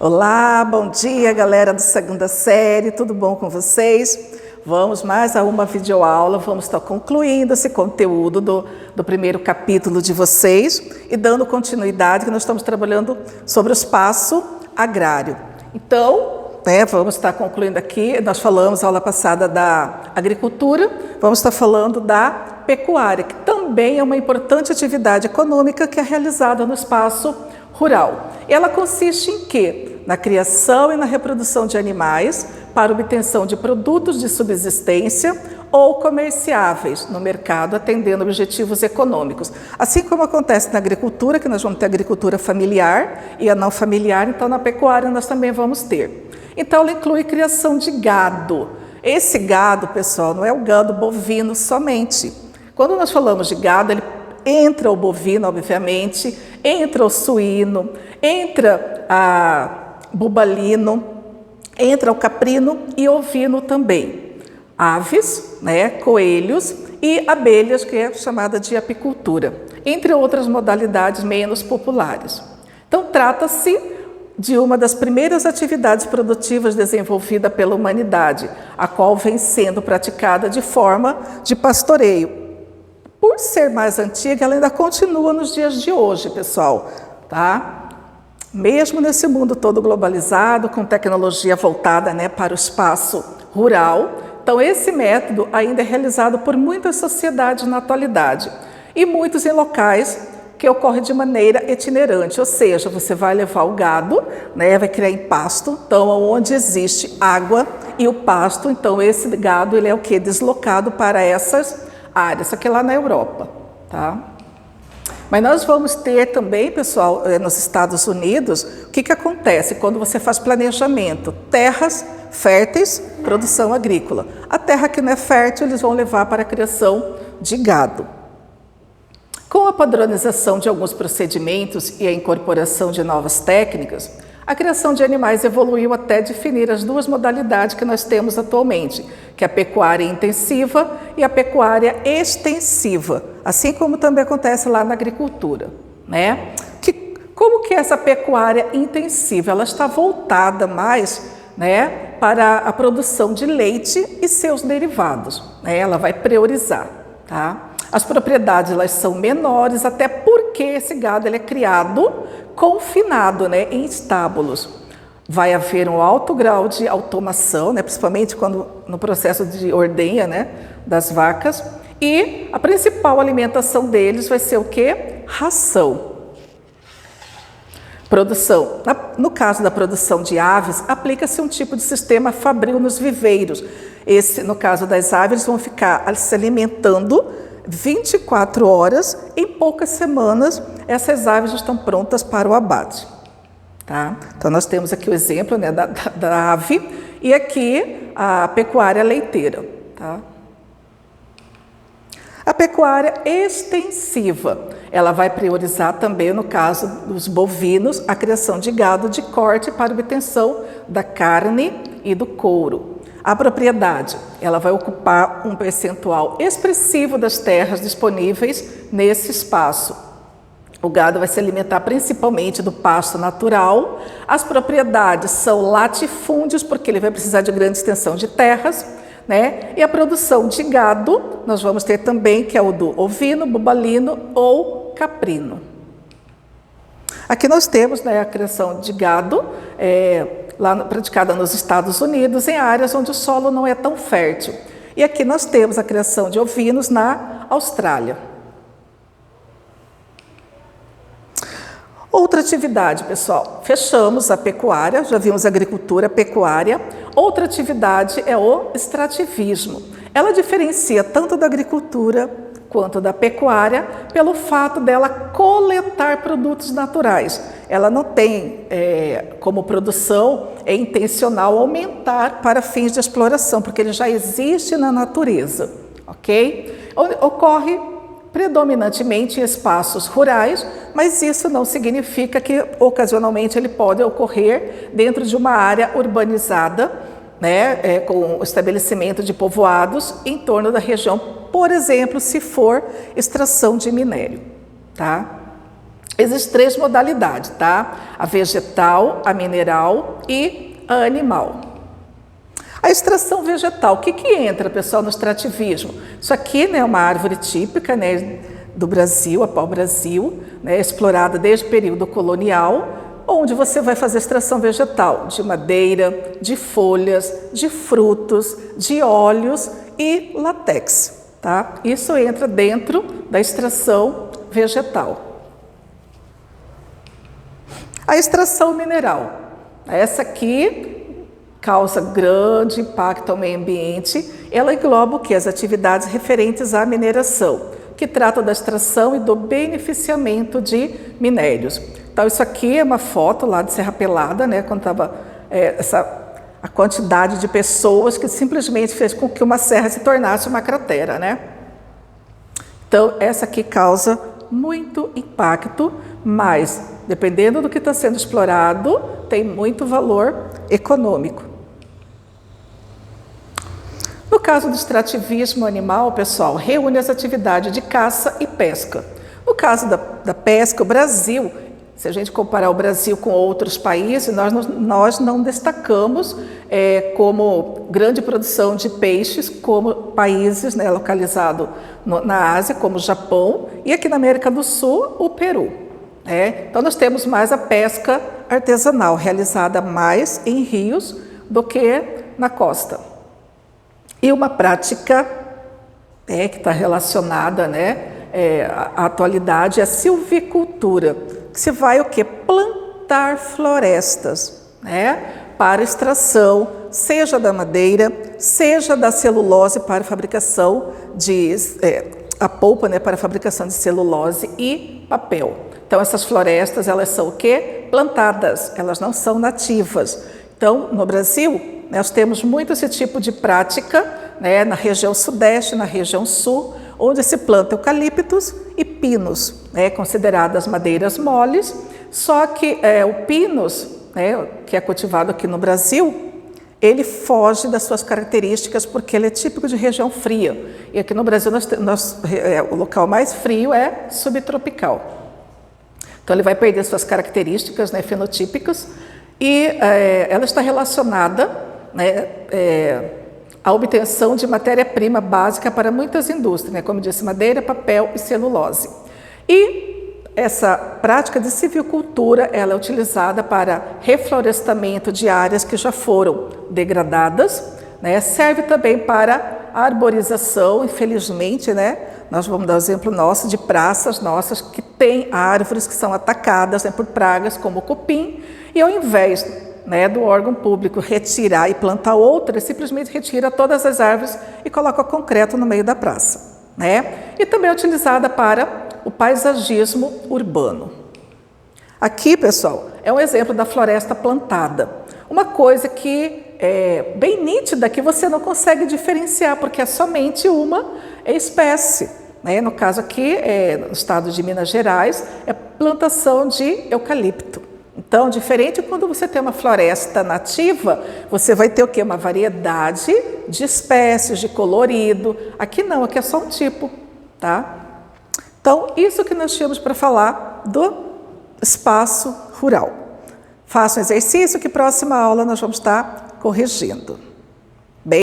Olá, bom dia, galera do segunda série, tudo bom com vocês? Vamos mais a uma videoaula, vamos estar concluindo esse conteúdo do primeiro capítulo de vocês e dando continuidade, que nós estamos trabalhando sobre o espaço agrário. Então, vamos estar concluindo aqui, nós falamos na aula passada da agricultura, vamos estar falando da pecuária, que também é uma importante atividade econômica que é realizada no espaço rural. Ela consiste em quê? Na criação e na reprodução de animais para obtenção de produtos de subsistência ou comerciáveis no mercado, atendendo objetivos econômicos. Assim como acontece na agricultura, que nós vamos ter agricultura familiar e a não familiar, então na pecuária nós também vamos ter. Então ela inclui criação de gado. Esse gado, pessoal, não é o gado bovino somente. Quando nós falamos de gado, ele entra o bovino, obviamente, entra o suíno, entra a bubalino, entra o caprino e ovino também. Aves, coelhos e abelhas, que é chamada de apicultura, entre outras modalidades menos populares. Então, trata-se de uma das primeiras atividades produtivas desenvolvida pela humanidade, a qual vem sendo praticada de forma de pastoreio. Por ser mais antiga, ela ainda continua nos dias de hoje, pessoal, tá? Mesmo nesse mundo todo globalizado, com tecnologia voltada para o espaço rural, então esse método ainda é realizado por muitas sociedades na atualidade e muitos em locais que ocorre de maneira itinerante, ou seja, você vai levar o gado, vai criar em pasto, então onde existe água e o pasto, então esse gado ele é o que? Deslocado para essas áreas, só que lá na Europa, tá? Mas nós vamos ter também, pessoal, nos Estados Unidos, o que acontece quando você faz planejamento? Terras férteis, produção agrícola. A terra que não é fértil, eles vão levar para a criação de gado. Com a padronização de alguns procedimentos e a incorporação de novas técnicas, a criação de animais evoluiu até definir as duas modalidades que nós temos atualmente, que é a pecuária intensiva e a pecuária extensiva, assim como também acontece lá na agricultura. Como que é essa pecuária intensiva? Ela está voltada mais para a produção de leite e seus derivados. Ela vai priorizar. Tá? As propriedades elas são menores, até porque esse gado ele é criado confinado em estábulos. Vai haver um alto grau de automação, principalmente quando no processo de ordenha das vacas, e a principal alimentação deles vai ser o quê? Ração. Produção. No caso da produção de aves, aplica-se um tipo de sistema fabril nos viveiros. No caso das aves, eles vão ficar se alimentando 24 horas, em poucas semanas, essas aves estão prontas para o abate. Tá? Então, nós temos aqui o exemplo da ave e aqui a pecuária leiteira. Tá? A pecuária extensiva, ela vai priorizar também, no caso dos bovinos, a criação de gado de corte para obtenção da carne e do couro. A propriedade, ela vai ocupar um percentual expressivo das terras disponíveis nesse espaço. O gado vai se alimentar principalmente do pasto natural. As propriedades são latifúndios, porque ele vai precisar de grande extensão de terras, E a produção de gado, nós vamos ter também, que é o do ovino, bubalino ou caprino. Aqui nós temos a criação de gado, praticada nos Estados Unidos, em áreas onde o solo não é tão fértil. E aqui nós temos a criação de ovinos na Austrália. Outra atividade, pessoal, fechamos a pecuária, já vimos agricultura, pecuária. Outra atividade é o extrativismo. Ela diferencia tanto da agricultura quanto da pecuária pelo fato dela coletar produtos naturais. Ela não tem como produção intencional aumentar para fins de exploração, porque ele já existe na natureza, ok? Ocorre predominantemente em espaços rurais, mas isso não significa que ocasionalmente ele pode ocorrer dentro de uma área urbanizada, com o estabelecimento de povoados em torno da região, por exemplo, se for extração de minério, tá? Existem 3 modalidades, tá? A vegetal, a mineral e a animal. A extração vegetal, o que entra, pessoal, no extrativismo? Isso aqui, né, é uma árvore típica, né, do Brasil, a pau-brasil, né, explorada desde o período colonial, onde você vai fazer extração vegetal de madeira, de folhas, de frutos, de óleos e látex, tá? Isso entra dentro da extração vegetal. A extração mineral, essa aqui causa grande impacto ao meio ambiente. Ela engloba o que? As atividades referentes à mineração, que trata da extração e do beneficiamento de minérios. Então, isso aqui é uma foto lá de Serra Pelada, né, quando estava a quantidade de pessoas que simplesmente fez com que uma serra se tornasse uma cratera, né? Então, essa aqui causa muito impacto, mas, dependendo do que está sendo explorado, tem muito valor econômico. No caso do extrativismo animal, pessoal, reúne as atividades de caça e pesca. No caso da pesca, o Brasil, se a gente comparar o Brasil com outros países, nós não destacamos como grande produção de peixes, como países, né, localizados na Ásia, como o Japão, e aqui na América do Sul, o Peru. Então, nós temos mais a pesca artesanal, realizada mais em rios do que na costa. E uma prática que está relacionada, né, à atualidade é a silvicultura, que se vai o quê? Plantar florestas, né, para extração, seja da madeira, seja da celulose para fabricação de a polpa, né, para a fabricação de celulose e papel. Então, essas florestas, elas são o quê? Plantadas, elas não são nativas. Então, no Brasil, nós temos muito esse tipo de prática, né, na região sudeste, na região sul, onde se planta eucaliptos e pinos, né, consideradas madeiras moles, só que o pinus, né, que é cultivado aqui no Brasil, ele foge das suas características porque ele é típico de região fria. E aqui no Brasil, o local mais frio é subtropical. Então, ele vai perder suas características, né, fenotípicas, e ela está relacionada, né, à obtenção de matéria-prima básica para muitas indústrias, né, como disse, madeira, papel e celulose. E essa prática de silvicultura, ela é utilizada para reflorestamento de áreas que já foram degradadas, né, serve também para arborização, infelizmente, né, nós vamos dar um exemplo nosso de praças nossas que têm árvores que são atacadas, né, por pragas como o cupim, e ao invés, né, do órgão público retirar e plantar outras, simplesmente retira todas as árvores e coloca concreto no meio da praça, né? E também é utilizada para o paisagismo urbano. Aqui, pessoal, é um exemplo da floresta plantada. Uma coisa que é bem nítida, que você não consegue diferenciar, porque é somente uma espécie, né? No caso aqui, no estado de Minas Gerais, é plantação de eucalipto. Então, diferente quando você tem uma floresta nativa, você vai ter o quê? Uma variedade de espécies, de colorido. Aqui não, aqui é só um tipo, tá? Então, isso que nós tínhamos para falar do espaço rural. Faça um exercício que próxima aula nós vamos estar corrigindo.